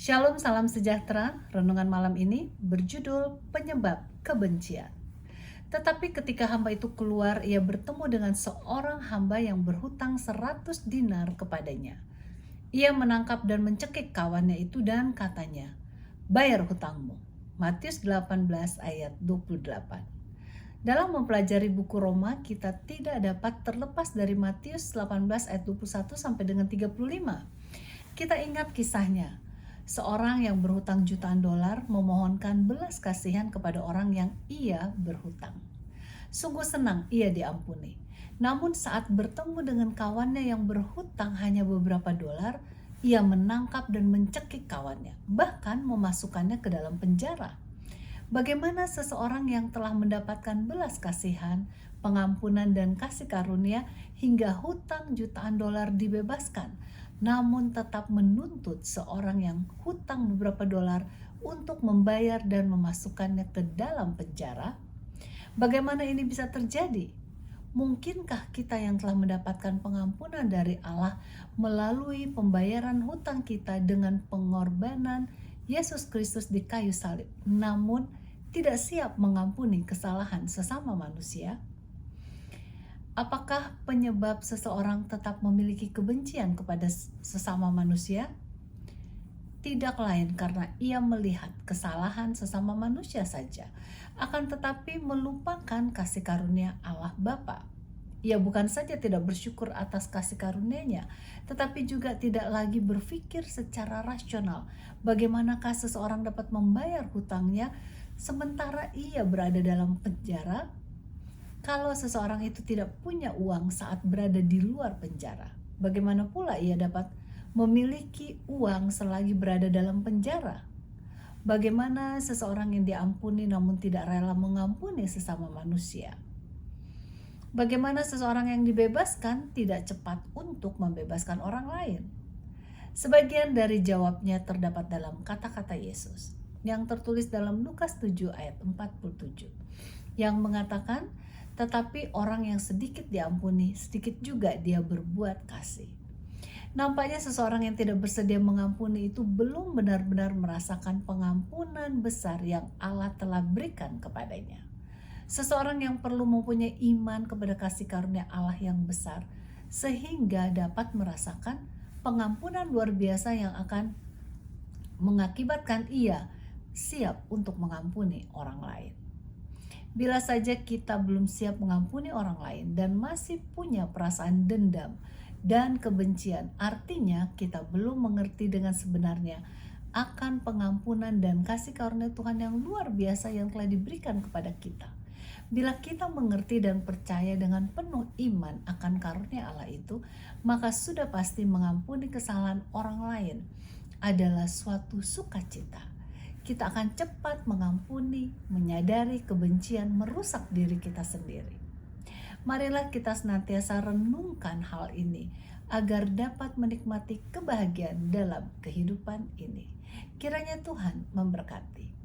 Shalom, salam sejahtera. Renungan malam ini berjudul Penyebab Kebencian. Tetapi ketika hamba itu keluar, ia bertemu dengan seorang hamba yang berhutang 100 dinar kepadanya. Ia menangkap dan mencekik kawannya itu dan katanya, "Bayar hutangmu." Matius 18 ayat 28. Dalam mempelajari buku Roma, kita tidak dapat terlepas dari Matius 18 ayat 21 sampai dengan 35. Kita ingat kisahnya. Seorang yang berhutang jutaan dolar memohonkan belas kasihan kepada orang yang ia berhutang. Sungguh senang ia diampuni. Namun saat bertemu dengan kawannya yang berhutang hanya beberapa dolar, ia menangkap dan mencekik kawannya, bahkan memasukkannya ke dalam penjara. Bagaimana seseorang yang telah mendapatkan belas kasihan, pengampunan dan kasih karunia hingga hutang jutaan dolar dibebaskan, namun tetap menuntut seorang yang hutang beberapa dolar untuk membayar dan memasukkannya ke dalam penjara? Bagaimana ini bisa terjadi? Mungkinkah kita yang telah mendapatkan pengampunan dari Allah melalui pembayaran hutang kita dengan pengorbanan Yesus Kristus di kayu salib, namun tidak siap mengampuni kesalahan sesama manusia? Apakah penyebab seseorang tetap memiliki kebencian kepada sesama manusia? Tidak lain karena ia melihat kesalahan sesama manusia saja, akan tetapi melupakan kasih karunia Allah Bapa. Ia bukan saja tidak bersyukur atas kasih karunia-Nya, tetapi juga tidak lagi berpikir secara rasional bagaimanakah seseorang dapat membayar hutangnya sementara ia berada dalam penjara. Kalau seseorang itu tidak punya uang saat berada di luar penjara, bagaimana pula ia dapat memiliki uang selagi berada dalam penjara? Bagaimana seseorang yang diampuni namun tidak rela mengampuni sesama manusia? Bagaimana seseorang yang dibebaskan tidak cepat untuk membebaskan orang lain? Sebagian dari jawabnya terdapat dalam kata-kata Yesus yang tertulis dalam Lukas 7 ayat 47 yang mengatakan, "Tetapi orang yang sedikit diampuni, sedikit juga dia berbuat kasih." Nampaknya seseorang yang tidak bersedia mengampuni itu belum benar-benar merasakan pengampunan besar yang Allah telah berikan kepadanya. Seseorang yang perlu mempunyai iman kepada kasih karunia Allah yang besar sehingga dapat merasakan pengampunan luar biasa yang akan mengakibatkan ia siap untuk mengampuni orang lain. Bila saja kita belum siap mengampuni orang lain dan masih punya perasaan dendam dan kebencian, artinya kita belum mengerti dengan sebenarnya akan pengampunan dan kasih karunia Tuhan yang luar biasa yang telah diberikan kepada kita. Bila kita mengerti dan percaya dengan penuh iman akan karunia Allah itu, maka sudah pasti mengampuni kesalahan orang lain adalah suatu sukacita. Kita akan cepat mengampuni, menyadari kebencian merusak diri kita sendiri. Marilah kita senantiasa renungkan hal ini agar dapat menikmati kebahagiaan dalam kehidupan ini. Kiranya Tuhan memberkati.